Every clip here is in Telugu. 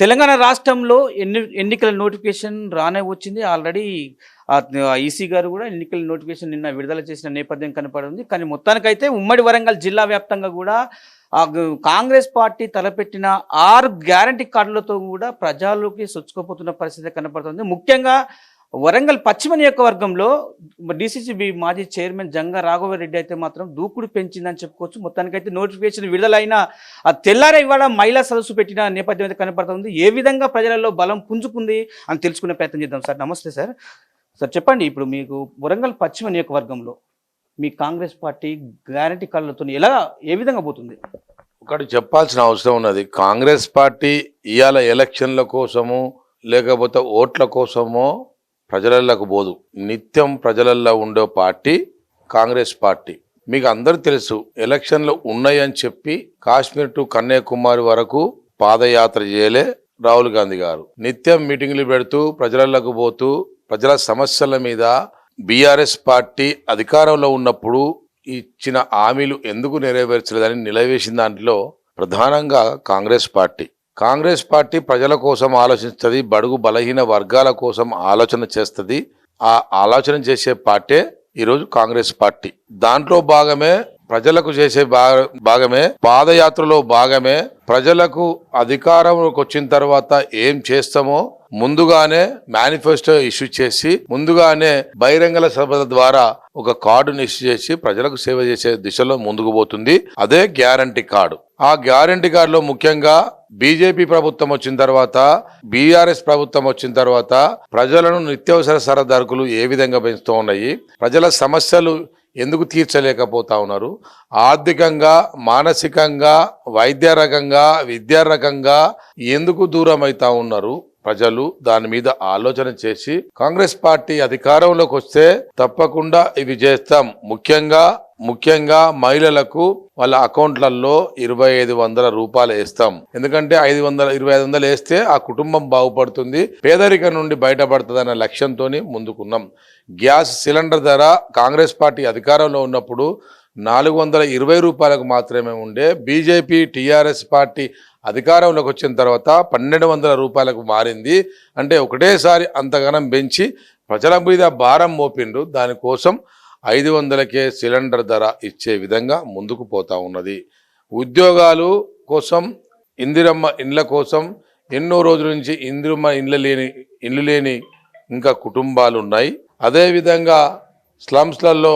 తెలంగాణ రాష్ట్రంలో ఎన్నికల నోటిఫికేషన్ రానే వచ్చింది. ఆల్రెడీ ఈసీ గారు కూడా ఎన్నికల నోటిఫికేషన్ నిన్న విడుదల చేసిన నేపథ్యం కనపడింది. కానీ మొత్తానికైతే ఉమ్మడి వరంగల్ జిల్లా వ్యాప్తంగా కూడా కాంగ్రెస్ పార్టీ తలపెట్టిన 6 గ్యారంటీ కార్డులతో కూడా ప్రజల్లోకి చొచ్చుకుపోతున్న పరిస్థితి కనపడుతుంది. ముఖ్యంగా వరంగల్ పశ్చిమ నియోజకవర్గంలో డీసీసీబీ మాజీ చైర్మన్ జంగా రాఘవరెడ్డి అయితే మాత్రం దూకుడు పెంచిందని చెప్పుకోవచ్చు. మొత్తానికైతే నోటిఫికేషన్ విడుదలైన తెల్లారే ఇవాళ మహిళా సదస్సు పెట్టిన నేపథ్యం అయితే కనపడుతుంది. ఏ విధంగా ప్రజలలో బలం పుంజుకుంది అని తెలుసుకునే ప్రయత్నం చేద్దాం. సార్ నమస్తే సార్. సార్ చెప్పండి, ఇప్పుడు మీకు వరంగల్ పశ్చిమ నియోజకవర్గంలో మీ కాంగ్రెస్ పార్టీ గ్యారంటీ కార్డులతో ఏ విధంగా పోతుంది? ఒకటి చెప్పాల్సిన అవసరం ఉన్నది. కాంగ్రెస్ పార్టీ ఇవాళ ఎలక్షన్ల కోసము లేకపోతే ఓట్ల కోసమో ప్రజలలకు పోదు. నిత్యం ప్రజలల్లో ఉండే పార్టీ కాంగ్రెస్ పార్టీ. మీకు అందరూ తెలుసు, ఎలక్షన్లు ఉన్నాయని చెప్పి కాశ్మీర్ టు కన్యాకుమారి వరకు పాదయాత్ర చేయలే రాహుల్ గాంధీ గారు. నిత్యం మీటింగ్లు పెడుతూ ప్రజలకు పోతూ ప్రజల సమస్యల మీద బీఆర్ఎస్ పార్టీ అధికారంలో ఉన్నప్పుడు ఇచ్చిన హామీలు ఎందుకు నెరవేర్చలేదని నిలవేసిన దాంట్లో ప్రధానంగా కాంగ్రెస్ పార్టీ ప్రజల కోసం ఆలోచిస్తుంది, బడుగు బలహీన వర్గాల కోసం ఆలోచన చేస్తుంది. ఆ ఆలోచన చేసే పార్టీ ఈరోజు కాంగ్రెస్ పార్టీ. దాంట్లో భాగమే ప్రజలకు చేసే భాగమే పాదయాత్రలో భాగమే ప్రజలకు అధికారంలోకి వచ్చిన తర్వాత ఏం చేస్తామో ముందుగానే మేనిఫెస్టో ఇష్యూ చేసి ముందుగానే బహిరంగ సభల ద్వారా ఒక కార్డును ఇష్యూ చేసి ప్రజలకు సేవ చేసే దిశలో ముందుకు పోతుంది. అదే గ్యారంటీ కార్డు. ఆ గ్యారంటీ కార్డులో ముఖ్యంగా బీజేపీ ప్రభుత్వం వచ్చిన తర్వాత, బీఆర్ఎస్ ప్రభుత్వం వచ్చిన తర్వాత ప్రజలను నిత్యావసర సరసరుకులు ఏ విధంగా పెంచుతూ ఉన్నాయి, ప్రజల సమస్యలు ఎందుకు తీర్చలేకపోతా ఉన్నారు, ఆర్థికంగా మానసికంగా వైద్య రకంగా విద్యా రకంగా ఎందుకు దూరం అవుతా ఉన్నారు ప్రజలు, దాని మీద ఆలోచన చేసి కాంగ్రెస్ పార్టీ అధికారంలోకి వస్తే తప్పకుండా ఇవి చేస్తాం. ముఖ్యంగా మహిళలకు వాళ్ళ అకౌంట్లలో 2500 రూపాయలు వేస్తాం. ఎందుకంటే 2500 వేస్తే ఆ కుటుంబం బాగుపడుతుంది, పేదరికం నుండి బయటపడుతుంది అన్న లక్ష్యంతో ముందుకున్నాం. గ్యాస్ సిలిండర్ ధర కాంగ్రెస్ పార్టీ అధికారంలో ఉన్నప్పుడు 420 రూపాయలకు మాత్రమే ఉండే. బీజేపీ టీఆర్ఎస్ పార్టీ అధికారంలోకి వచ్చిన తర్వాత 1200 రూపాయలకు మారింది. అంటే ఒకటేసారి అంతగానం పెంచి ప్రజల మీద భారం మోపిండు. దానికోసం 500కే సిలిండర్ ధర ఇచ్చే విధంగా ముందుకు పోతా ఉన్నది. ఉద్యోగాలు కోసం, ఇందిరమ్మ ఇండ్ల కోసం ఎన్నో రోజుల నుంచి ఇందిరమ్మ ఇండ్లు లేని ఇంకా కుటుంబాలు ఉన్నాయి. అదేవిధంగా స్లమ్స్లలో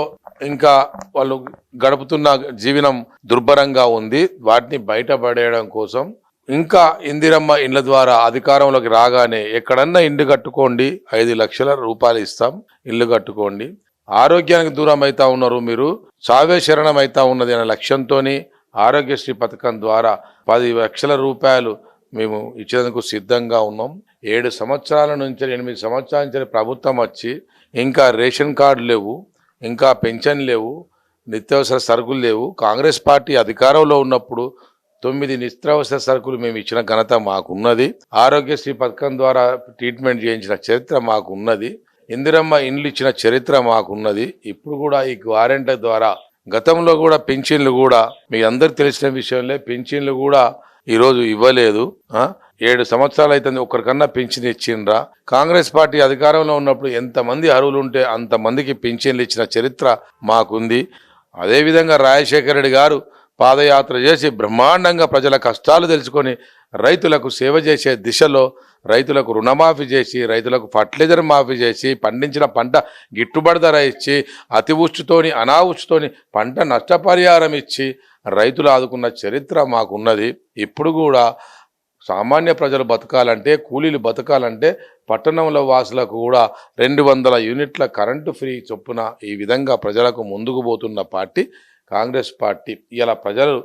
ఇంకా వాళ్ళు గడుపుతున్న జీవనం దుర్భరంగా ఉంది. వాటిని బయటపడేయడం కోసం ఇంకా ఇందిరమ్మ ఇండ్ల ద్వారా అధికారంలోకి రాగానే ఎక్కడన్నా ఇల్లు కట్టుకోండి, 5 లక్షల రూపాయలు ఇస్తాం, ఇల్లు కట్టుకోండి. ఆరోగ్యానికి దూరం అవుతా ఉన్నారు మీరు, చావే శరణం అవుతా ఉన్నది అనే లక్ష్యంతో ఆరోగ్యశ్రీ పథకం ద్వారా 10 లక్షల రూపాయలు మేము ఇచ్చేందుకు సిద్ధంగా ఉన్నాం. 7 సంవత్సరాల నుంచి 8 సంవత్సరాల నుంచి ప్రభుత్వం వచ్చి ఇంకా రేషన్ కార్డు లేవు, ఇంకా పెన్షన్ లేవు, నిత్యావసర సరుకులు లేవు. కాంగ్రెస్ పార్టీ అధికారంలో ఉన్నప్పుడు 9 నిత్యావసర సరుకులు మేము ఇచ్చిన ఘనత మాకున్నది. ఆరోగ్యశ్రీ పథకం ద్వారా ట్రీట్మెంట్ చేయించిన చరిత్ర మాకున్నది. ఇందిరమ్మ ఇండ్లు ఇచ్చిన చరిత్ర మాకున్నది. ఇప్పుడు కూడా ఈ గ్యారెంటీ ద్వారా గతంలో కూడా పెన్షన్లు కూడా మీ అందరు తెలిసిన విషయంలో పెన్షన్లు కూడా ఈరోజు ఇవ్వలేదు. 7 సంవత్సరాలు అయితే ఒక్కరికన్నా పెన్షన్ ఇచ్చిండ్రా? కాంగ్రెస్ పార్టీ అధికారంలో ఉన్నప్పుడు ఎంతమంది అర్హులు ఉంటే అంతమందికి పెన్షన్లు ఇచ్చిన చరిత్ర మాకుంది. అదేవిధంగా రాజశేఖర రెడ్డి గారు పాదయాత్ర చేసి బ్రహ్మాండంగా ప్రజల కష్టాలు తెలుసుకొని రైతులకు సేవ చేసే దిశలో రైతులకు రుణమాఫీ చేసి, రైతులకు ఫర్టిలైజర్ మాఫీ చేసి, పండించిన పంట గిట్టుబాటు ధర ఇచ్చి, అతివృష్టితోని అనావృష్టితోని పంట నష్టపరిహారం ఇచ్చి రైతులు ఆదుకున్న చరిత్ర మాకున్నది. ఇప్పుడు కూడా సామాన్య ప్రజలు బతకాలంటే, కూలీలు బతకాలంటే పట్టణంలో వాసులకు కూడా 200 యూనిట్ల కరెంటు ఫ్రీ చొప్పున ఈ విధంగా ప్రజలకు ముందుకు పోతున్న పార్టీ కాంగ్రెస్ పార్టీ. ఇలా ప్రజలు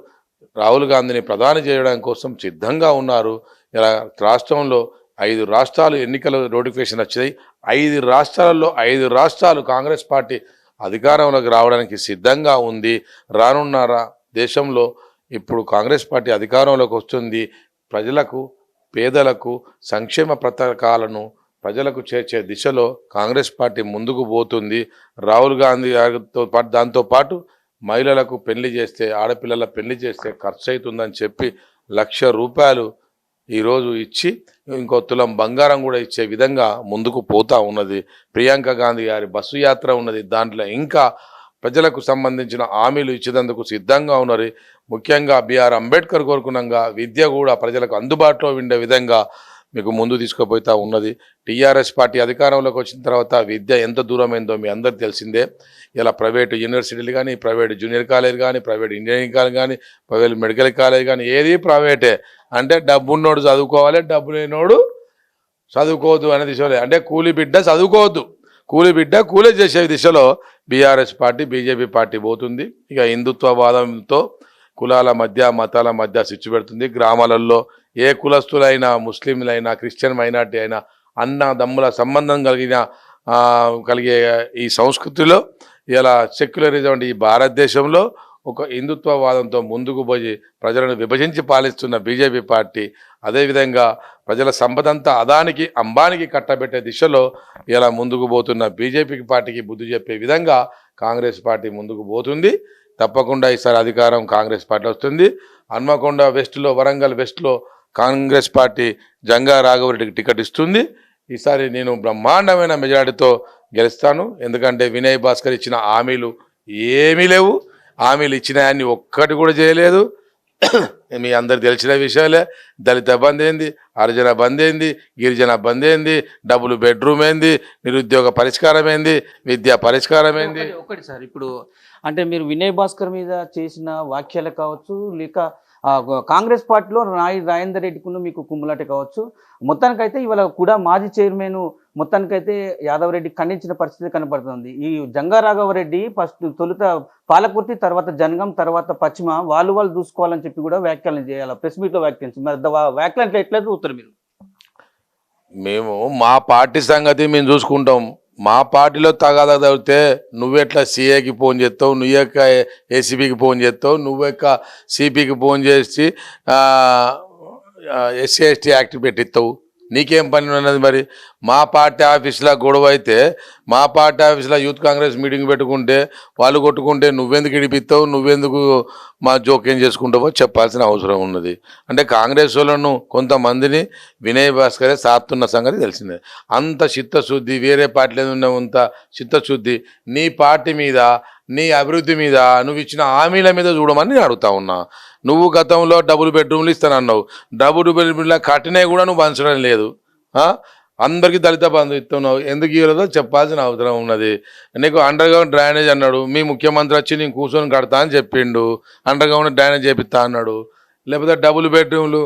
రాహుల్ గాంధీని ప్రధాని చేయడం కోసం సిద్ధంగా ఉన్నారు. ఇలా రాష్ట్రంలో 5 రాష్ట్రాలు ఎన్నికల నోటిఫికేషన్ వచ్చాయి. 5 రాష్ట్రాలలో 5 రాష్ట్రాలు కాంగ్రెస్ పార్టీ అధికారంలోకి రావడానికి సిద్ధంగా ఉంది. రానున్న దేశంలో ఇప్పుడు కాంగ్రెస్ పార్టీ అధికారంలోకి వస్తుంది. ప్రజలకు, పేదలకు సంక్షేమ పథకాలను ప్రజలకు చేర్చే దిశలో కాంగ్రెస్ పార్టీ ముందుకు పోతుంది. రాహుల్ గాంధీ గారితో పాటు దాంతోపాటు మహిళలకు పెళ్లి చేస్తే, ఆడపిల్లల పెళ్లి చేస్తే ఖర్చు అవుతుందని చెప్పి 1,00,000 రూపాయలు ఈరోజు ఇచ్చి ఇంకో తులం బంగారం కూడా ఇచ్చే విధంగా ముందుకు పోతా ఉన్నది. ప్రియాంక గాంధీ గారి బస్సు యాత్ర ఉన్నది. దాంట్లో ఇంకా ప్రజలకు సంబంధించిన హామీలు ఇచ్చేందుకు సిద్ధంగా ఉన్నారు. ముఖ్యంగా బిఆర్ అంబేద్కర్ కోరుకున్నాగా విద్య కూడా ప్రజలకు అందుబాటులో ఉండే విధంగా మీకు ముందు తీసుకుపోతా ఉన్నది. టీఆర్ఎస్ పార్టీ అధికారంలోకి వచ్చిన తర్వాత విద్య ఎంత దూరమైందో మీ అందరికీ తెలిసిందే. ఇలా ప్రైవేటు యూనివర్సిటీలు కానీ, ప్రైవేట్ జూనియర్ కాలేజ్ కానీ, ప్రైవేట్ ఇంజనీరింగ్ కాలేజ్ కానీ, ప్రైవేట్ మెడికల్ కాలేజ్ కానీ ఏది ప్రైవేటే. అంటే డబ్బు ఉన్నోడు చదువుకోవాలి, డబ్బు లేనోడు చదువుకోవద్దు అనే దిశలో, అంటే కూలి బిడ్డ చదువుకోవద్దు, కూలి బిడ్డ కూలీ చేసే దిశలో బీఆర్ఎస్ పార్టీ బీజేపీ పార్టీ పోతుంది. ఇక హిందుత్వవాదంతో కులాల మధ్య మతాల మధ్య చిచ్చు పెడుతుంది. గ్రామాలలో ఏ కులస్తులైనా, ముస్లింలైనా, క్రిస్టియన్ మైనార్టీ అయినా అన్నదమ్ముల సంబంధం కలిగే ఈ సంస్కృతిలో ఇలా సెక్యులరిజం అంటే ఈ భారతదేశంలో ఒక హిందుత్వవాదంతో ముందుకు పోయి ప్రజలను విభజించి పాలిస్తున్న బీజేపీ పార్టీ, అదేవిధంగా ప్రజల సంపదంతా అదానికి అంబానికి కట్టబెట్టే దిశలో ఇలా ముందుకు పోతున్న బీజేపీ పార్టీకి బుద్ధి చెప్పే విధంగా కాంగ్రెస్ పార్టీ ముందుకు పోతుంది. తప్పకుండా ఈసారి అధికారం కాంగ్రెస్ పార్టీ వస్తుంది. హన్మకొండ వెస్ట్లో, వరంగల్ వెస్ట్లో కాంగ్రెస్ పార్టీ జంగా రాఘవరెడ్డికి టికెట్ ఇస్తుంది. ఈసారి నేను బ్రహ్మాండమైన మెజారిటీతో గెలుస్తాను. ఎందుకంటే వినయ్ భాస్కర్ ఇచ్చిన హామీలు ఏమీ లేవు. హామీలు ఇచ్చిన అన్ని ఒక్కటి కూడా చేయలేదు. మీ అందరు తెలిసిన విషయాలే. దళిత బంద్ ఏంది, హరిజన బంద్ ఏంది, గిరిజన బంద్ ఏంది, డబుల్ బెడ్రూమ్ ఏంది, నిరుద్యోగ పరిష్కారం ఏంది, విద్యా పరిష్కారం ఏంది. ఒకటి సార్, ఇప్పుడు అంటే మీరు వినయ్ భాస్కర్ మీద చేసిన వ్యాఖ్యలు కావచ్చు, లేక కాంగ్రెస్ పార్టీలో రాజేందర్ రెడ్డికును మీకు కుమ్ములాట కావచ్చు, మొత్తానికైతే ఇవాళ కూడా మాజీ చైర్మన్ మొత్తానికైతే యాదవ్ రెడ్డి ఖండించిన పరిస్థితి కనబడుతుంది. ఈ జంగా రాఘవరెడ్డి ఫస్ట్ తొలుత పాలకుర్తి, తర్వాత జనగం, తర్వాత పశ్చిమ వాళ్ళు చూసుకోవాలని చెప్పి కూడా వ్యాఖ్యలు చేయాలి, ప్రెస్ మీట్లో వ్యాఖ్యానించి. మరి వ్యాఖ్యలు ఎట్లా చూస్తారు మీరు? మేము మా పార్టీ సంగతి మేము చూసుకుంటాం. మా పార్టీలో తగాదా తగిలితే నువ్వెట్లా సీఏకి ఫోన్ చేస్తావు, నువ్వెక్క ఏసీబీకి ఫోన్ చేస్తావు, నువ్వెక్క సిపికి ఫోన్ చేసి ఎస్సీ ఎస్టీ యాక్ట్ పెట్టిస్తావు, నీకేం పని ఉన్నది? మరి మా పార్టీ ఆఫీసులో గొడవ అయితే, మా పార్టీ ఆఫీసులో యూత్ కాంగ్రెస్ మీటింగ్ పెట్టుకుంటే వాళ్ళు కొట్టుకుంటే నువ్వెందుకు ఇడిపిస్తావు, నువ్వెందుకు మా జోక్యం చేసుకుంటావో చెప్పాల్సిన అవసరం ఉన్నది. అంటే కాంగ్రెస్ వాళ్ళను కొంతమందిని వినయ్ భాస్కరే సాత్తున్న సంగతి తెలిసిందే. అంత చిత్తశుద్ధి వేరే పార్టీలో ఉన్నంత చిత్తశుద్ధి నీ పార్టీ మీద, నీ అభివృద్ధి మీద, నువ్వు ఇచ్చిన హామీల మీద చూడమని నేను అడుగుతా ఉన్నా. నువ్వు గతంలో డబుల్ బెడ్రూమ్లు ఇస్తానన్నావు, డబుల్ బెడ్రూమ్ల కట్టినవి కూడా నువ్వు పంచడం లేదు. అందరికీ దళిత బంధు ఇస్తున్నావు, ఎందుకు ఇవ్వలేదో చెప్పాల్సిన అవసరం ఉన్నది. నీకు అండర్ గ్రౌండ్ డ్రైనేజ్ అన్నాడు, మీ ముఖ్యమంత్రి వచ్చి నేను కూర్చొని కడతా అని చెప్పిండు, అండర్ గ్రౌండ్ డ్రైనేజ్ చేపిస్తా అన్నాడు. లేకపోతే డబుల్ బెడ్రూమ్లు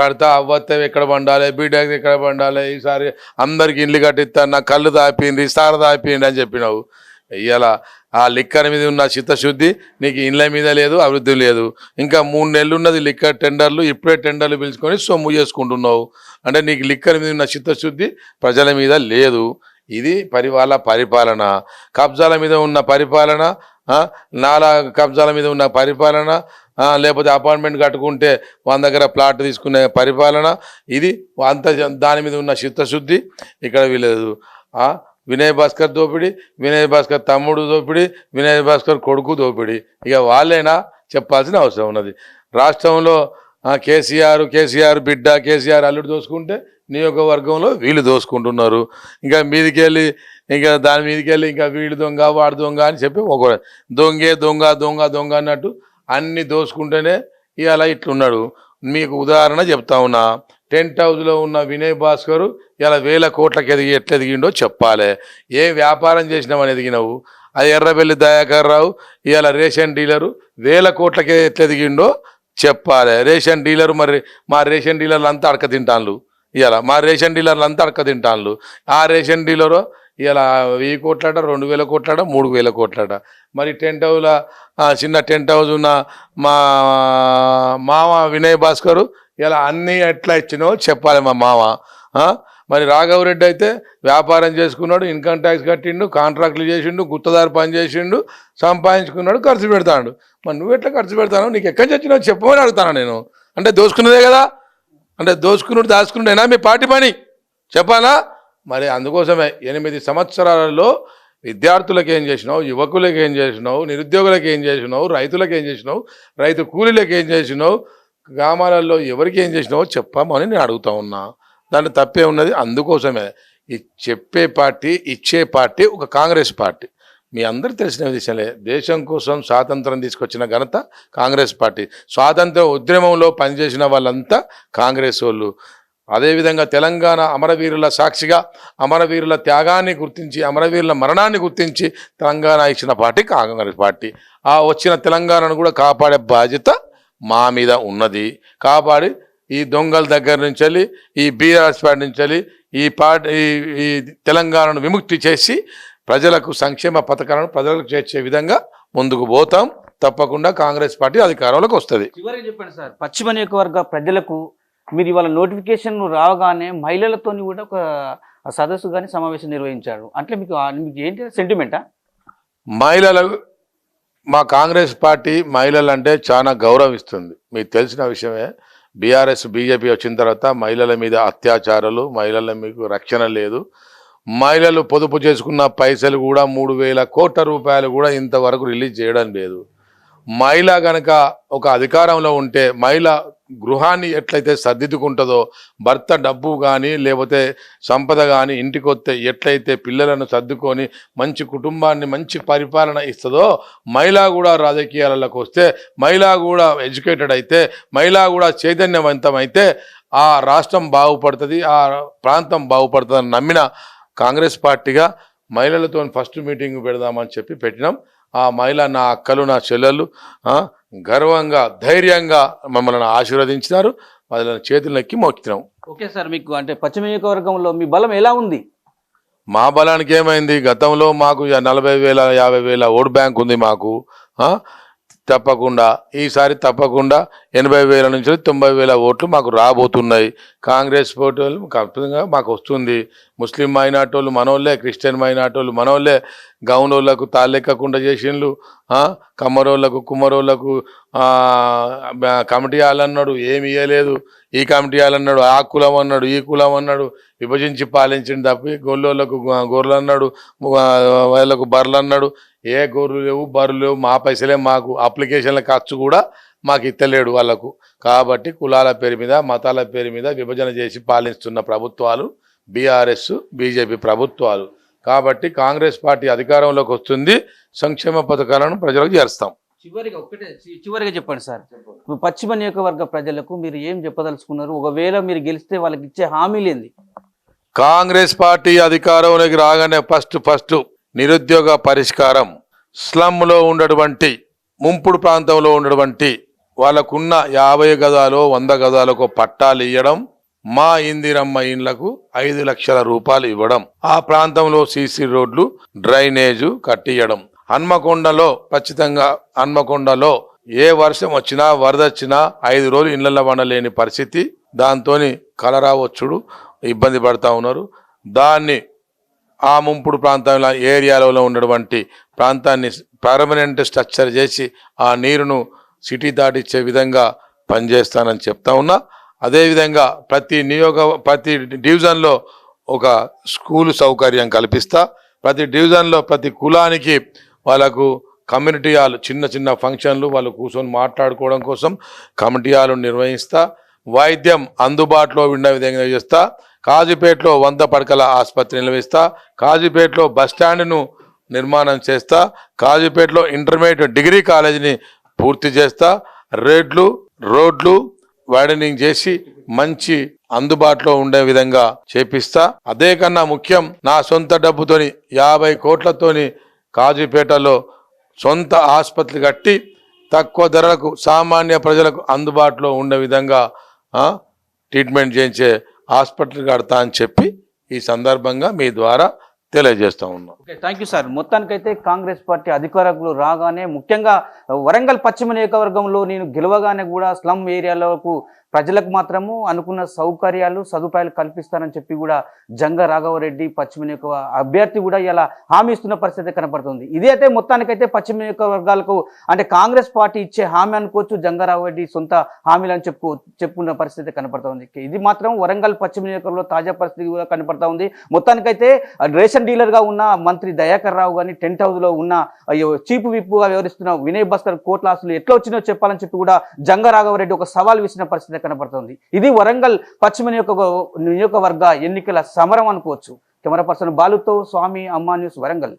కడతా, అవ్వతే ఎక్కడ పండాలి, బీటెక్ ఎక్కడ పండాలి, ఈసారి అందరికి ఇండ్లు కట్టిస్తా, నా కళ్ళు దాపింది, సార దాపిండి అని చెప్పినావు. ఇవాళ ఆ లిక్కర్ మీద ఉన్న చిత్తశుద్ధి నీకు ఇండ్ల మీద లేదు, అభివృద్ధి లేదు. ఇంకా 3 నెలలు ఉన్నది లిక్కర్ టెండర్లు, ఇప్పుడే టెండర్లు పిలుచుకొని సొమ్ము చేసుకుంటున్నావు. అంటే నీకు లిక్కర్ మీద ఉన్న చిత్తశుద్ధి ప్రజల మీద లేదు. ఇది వాళ్ళ పరిపాలన. కబ్జాల మీద ఉన్న పరిపాలన, నాలా కబ్జాల మీద ఉన్న పరిపాలన, లేకపోతే అపార్ట్మెంట్ కట్టుకుంటే వాళ్ళ దగ్గర ప్లాట్ తీసుకునే పరిపాలన, ఇది అంత దాని మీద ఉన్న చిత్తశుద్ధి ఇక్కడ వీలేదు. వినయ్ భాస్కర్ దోపిడి, వినయ్ భాస్కర్ తమ్ముడు దోపిడి, వినయ్ భాస్కర్ కొడుకు దోపిడి, ఇక వాళ్ళైనా చెప్పాల్సిన అవసరం ఉన్నది. రాష్ట్రంలో కేసీఆర్ బిడ్డ, కేసీఆర్ అల్లుడు దోసుకుంటే నియోజకవర్గంలో వీళ్ళు దోసుకుంటున్నారు. ఇంకా మీదికెళ్ళి దాని మీదకెళ్ళి ఇంకా వీడు దొంగ వాడు దొంగ అని చెప్పి ఒక దొంగే దొంగ దొంగ దొంగ అన్నట్టు అన్ని దోసుకుంటేనే ఇవాళ ఇట్లున్నాడు. మీకు ఉదాహరణ చెప్తా ఉన్నా. టెంట్ హౌస్లో ఉన్న వినయ్ భాస్కర్ ఇలా 1000 కోట్లకి ఎట్లా ఎదిగిండో చెప్పాలి. ఏ వ్యాపారం చేసినామని ఎదిగినావు? అది ఎర్రబెల్లి దయాకర్ రావు ఇవాళ రేషన్ డీలరు 1000 కోట్లకి ఎట్లా ఎదిగిండో చెప్పాలి. రేషన్ డీలరు, మరి మా రేషన్ డీలర్లు అంతా అడక తింటాను, ఇవాళ మా రేషన్ డీలర్లు అంతా అడక తింటాను. ఆ రేషన్ డీలరు ఇలా 1000 కోట్లట, 2000 కోట్లట, 3000 కోట్లట. మరి టెంట్ హౌస్లో చిన్న టెంట్ హౌస్ ఉన్న మా మామ వినయ్ భాస్కర్ ఇలా అన్నీ ఎట్లా ఇచ్చినావో చెప్పాలి మా మామ. మరి రాఘవరెడ్డి అయితే వ్యాపారం చేసుకున్నాడు, ఇన్కమ్ ట్యాక్స్ కట్టిండు, కాంట్రాక్ట్లు చేసిండు, గుత్తదారు పని చేసిండు, సంపాదించుకున్నాడు, ఖర్చు పెడతాడు. మరి నువ్వు ఎట్లా ఖర్చు పెడతాను? నీకు ఎక్కడి వచ్చినావు చెప్పమని అడుగుతాను నేను. అంటే దోసుకున్నదే కదా, అంటే దోసుకున్నాడు దాచుకున్నాడైనా మీ పార్టీ పని చెప్పాలా? మరి అందుకోసమే 8 సంవత్సరాలలో విద్యార్థులకు ఏం చేసినావు, యువకులకు ఏం చేసినావు, నిరుద్యోగులకు ఏం చేసినావు, రైతులకు ఏం చేసినావు, రైతు కూలీలకు ఏం చేసినావు, గ్రామాలలో ఎవరికి ఏం చేసినావో చెప్పమని నేను అడుగుతా ఉన్నా. దాంట్లో తప్పే ఉన్నది. అందుకోసమే ఈ చెప్పే పార్టీ, ఇచ్చే పార్టీ ఒక కాంగ్రెస్ పార్టీ. మీ అందరూ తెలిసిన విషయంలే, దేశం కోసం స్వాతంత్రం తీసుకొచ్చిన ఘనత కాంగ్రెస్ పార్టీ. స్వాతంత్ర ఉద్యమంలో పనిచేసిన వాళ్ళంతా కాంగ్రెస్ వాళ్ళు. అదేవిధంగా తెలంగాణ అమరవీరుల సాక్షిగా అమరవీరుల త్యాగాన్ని గుర్తించి, అమరవీరుల మరణాన్ని గుర్తించి తెలంగాణ ఇచ్చిన పార్టీ కాంగ్రెస్ పార్టీ. ఆ వచ్చిన తెలంగాణను కూడా కాపాడే బాధ్యత మా మీద ఉన్నది. కాపాడి ఈ దొంగల దగ్గర నుంచి వెళ్ళి, ఈ బీఆర్ఎస్ పార్టీ నుంచి వెళ్ళి ఈ తెలంగాణను విముక్తి చేసి ప్రజలకు సంక్షేమ పథకాలను ప్రజలకు చేర్చే విధంగా ముందుకు పోతాం. తప్పకుండా కాంగ్రెస్ పార్టీ అధికారంలోకి వస్తుంది. చివరికి చెప్పండి సార్, పశ్చిమ నియోజకవర్గ ప్రజలకు మీరు ఇవాళ నోటిఫికేషన్ రావగానే మహిళలతో కూడా ఒక సదస్సు కానీ సమావేశం నిర్వహించారు. అంటే మీకు ఏంటి సెంటిమెంటా? మహిళలు, మా కాంగ్రెస్ పార్టీ మహిళలంటే చాలా గౌరవిస్తుంది. మీకు తెలిసిన విషయమే. బీఆర్ఎస్ బీజేపీ వచ్చిన తర్వాత మహిళల మీద అత్యాచారాలు, మహిళల మీకు రక్షణ లేదు. మహిళలు పొదుపు చేసుకున్న పైసలు కూడా 3,000 కోట్ల రూపాయలు కూడా ఇంతవరకు రిలీజ్ చేయడం లేదు. మహిళ కనుక ఒక అధికారంలో ఉంటే, మహిళ గృహాన్ని ఎట్లయితే సర్దిద్దుకుంటుందో, భర్త డబ్బు కానీ లేకపోతే సంపద కానీ ఇంటికి వస్తే ఎట్లయితే పిల్లలను సర్దుకొని మంచి కుటుంబాన్ని మంచి పరిపాలన ఇస్తుందో, మహిళ కూడా రాజకీయాలకు వస్తే, మహిళ కూడా ఎడ్యుకేటెడ్ అయితే, మహిళ కూడా చైతన్యవంతం అయితే ఆ రాష్ట్రం బాగుపడుతుంది, ఆ ప్రాంతం బాగుపడుతుందని నమ్మిన కాంగ్రెస్ పార్టీగా మహిళలతో ఫస్ట్ మీటింగ్ పెడదామని చెప్పి పెట్టినాం. ఆ మహిళ, నా అక్కలు, నా చెల్లెళ్ళు గర్వంగా ధైర్యంగా మమ్మల్ని ఆశీర్వదించినారు. వాళ్ళని చేతులెక్కి మొక్కినాం. ఓకే సార్, మీకు అంటే పశ్చిమ నియోజకవర్గంలో మీ బలం ఎలా ఉంది? మా బలానికి ఏమైంది? గతంలో మాకు 40,000 50,000 ఓట్ బ్యాంక్ ఉంది మాకు. తప్పకుండా ఈసారి తప్పకుండా 80,000 నుంచి 90,000 ఓట్లు మాకు రాబోతున్నాయి. కాంగ్రెస్ ఓట్లు ఖచ్చితంగా మాకు వస్తుంది. ముస్లిం మైనార్టీ వాళ్ళు మనోళ్ళే, క్రిస్టియన్ మైనార్టీ వాళ్ళు మనోళ్ళే. గౌనోళ్ళకు తాళ్ళెక్కకుండా చేసిండ్రు, కమ్మరోళ్ళకు కుమ్మరోళ్ళకు కమిటీ వాళ్ళన్నాడు, ఏమి ఇవ్వలేదు. ఈ కమిటీ వాళ్ళన్నాడు, ఆ కులం అన్నాడు, ఈ కులం అన్నాడు, విభజించి పాలించింది తప్పి. గొల్లోళ్ళకు గొర్రెలు అన్నాడు, వాళ్ళకు బర్రెలు అన్నాడు. ఏ గొర్రెలు లేవు, బర్రెలు లేవు. మా పైసలే మాకు. అప్లికేషన్ల ఖర్చు కూడా మాకు ఇత్తలేడు వాళ్ళకు. కాబట్టి కులాల పేరు మీద, మతాల పేరు మీద విభజన చేసి పాలిస్తున్న ప్రభుత్వాలు బీఆర్ఎస్ బీజేపీ ప్రభుత్వాలు. కాబట్టి కాంగ్రెస్ పార్టీ అధికారంలోకి వస్తుంది. సంక్షేమ పథకాలను ప్రజలకు చేరుస్తాం. చివరిగా చెప్పండి సార్, పశ్చిమ నియోజకవర్గ ప్రజలకు మీరు ఏం చెప్పదలుచుకున్నారు? ఒకవేళ మీరు గెలిస్తే వాళ్ళకి ఇచ్చే హామీలు ఏంది? కాంగ్రెస్ పార్టీ అధికారంలోకి రాగానే ఫస్ట్ నిరుద్యోగ పరిష్కారం, స్లమ్లో ఉన్నటువంటి ముంపుడు ప్రాంతంలో ఉన్నటువంటి వాళ్ళకున్న 50 గదాలు 100 గదాలకు పట్టాలు ఇవ్వడం, మా ఇందిరమ్మ ఇండ్లకు 5 లక్షల రూపాయలు ఇవ్వడం, ఆ ప్రాంతంలో సీసీ రోడ్లు డ్రైనేజు కట్టియడం. హన్మకొండలో ఖచ్చితంగా హన్మకొండలో ఏ వర్షం వచ్చినా వరద వచ్చినా 5 రోజులు ఇళ్లలో వండలేని పరిస్థితి. దాంతో కలరా వచ్చుడు ఇబ్బంది పడతా ఉన్నారు. దాన్ని ఆ ముంపుడు ప్రాంతంలో ఏరియాలలో ఉన్నటువంటి ప్రాంతాన్ని పర్మనెంట్ స్ట్రక్చర్ చేసి ఆ నీరును సిటీ దాటిచ్చే విధంగా పనిచేస్తానని చెప్తా ఉన్నా. అదేవిధంగా ప్రతి డివిజన్లో ఒక స్కూలు సౌకర్యం కల్పిస్తా. ప్రతి డివిజన్లో ప్రతి కులానికి వాళ్ళకు కమ్యూనిటీ హాల్, చిన్న ఫంక్షన్లు వాళ్ళు కూర్చొని మాట్లాడుకోవడం కోసం కమిటీ హాలు నిర్వహిస్తా. వైద్యం అందుబాటులో ఉండే విధంగా చేస్తా. కాజీపేటలో 100 పడకల ఆసుపత్రి నిర్వహిస్తా. కాజీపేటలో బస్టాండ్ను నిర్మాణం చేస్తా. కాజీపేటలో ఇంటర్మీడియట్ డిగ్రీ కాలేజీని పూర్తి చేస్తా. రోడ్లు వైడనింగ్ చేసి మంచి అందుబాటులో ఉండే విధంగా చేపిస్తా. అదే కన్నా ముఖ్యం, నా సొంత డబ్బుతోని 50 కోట్లతోని కాజీపేటలో సొంత ఆసుపత్రి కట్టి తక్కువ ధరలకు సామాన్య ప్రజలకు అందుబాటులో ఉండే విధంగా ట్రీట్మెంట్ చేయించే హాస్పిటల్ కడతా అని చెప్పి ఈ సందర్భంగా మీ ద్వారా తెలియజేస్తా ఉన్నాం. Okay, thank you sir. మొత్తానికైతే కాంగ్రెస్ పార్టీ అధికారంలో రాగానే ముఖ్యంగా వరంగల్ పశ్చిమ నియోజకవర్గంలో నేను గెలవగానే కూడా స్లమ్ ఏరియాలకు ప్రజలకు మాత్రము అనుకున్న సౌకర్యాలు సదుపాయాలు కల్పిస్తానని చెప్పి కూడా జంగా రాఘవరెడ్డి పశ్చిమ నియోజక అభ్యర్థి కూడా ఇలా హామీ ఇస్తున్న పరిస్థితి కనపడుతుంది. ఇదే అయితే మొత్తానికైతే పశ్చిమ నియోజకవర్గాలకు అంటే కాంగ్రెస్ పార్టీ ఇచ్చే హామీ అనుకోవచ్చు, జంగా రాఘవరెడ్డి సొంత హామీలు అని చెప్పుకున్న పరిస్థితి కనపడుతుంది. ఇది మాత్రం వరంగల్ పశ్చిమ నియోజకవర్గంలో తాజా పరిస్థితి కూడా కనపడతా ఉంది. మొత్తానికైతే రేషన్ డీలర్ గా ఉన్న మంత్రి దయాకర్ రావు కానీ, టెంట్ హౌస్ లో ఉన్న చీపు విప్పుగా వ్యవహరిస్తున్న వినయ్ భాస్కర్ కోట్ల ఆస్తులు ఎట్లా వచ్చినో చెప్పాలని చెప్పి కూడా జంగా రాఘవరెడ్డి ఒక సవాల్ విసిన పరిస్థితి కనపడుతుంది. ఇది వరంగల్ పశ్చిమ నియోజకవర్గ ఎన్నికల సమరం అనుకోవచ్చు. కెమెరా పర్సన్ బాలుతో స్వామి, అమ్మా న్యూస్, వరంగల్.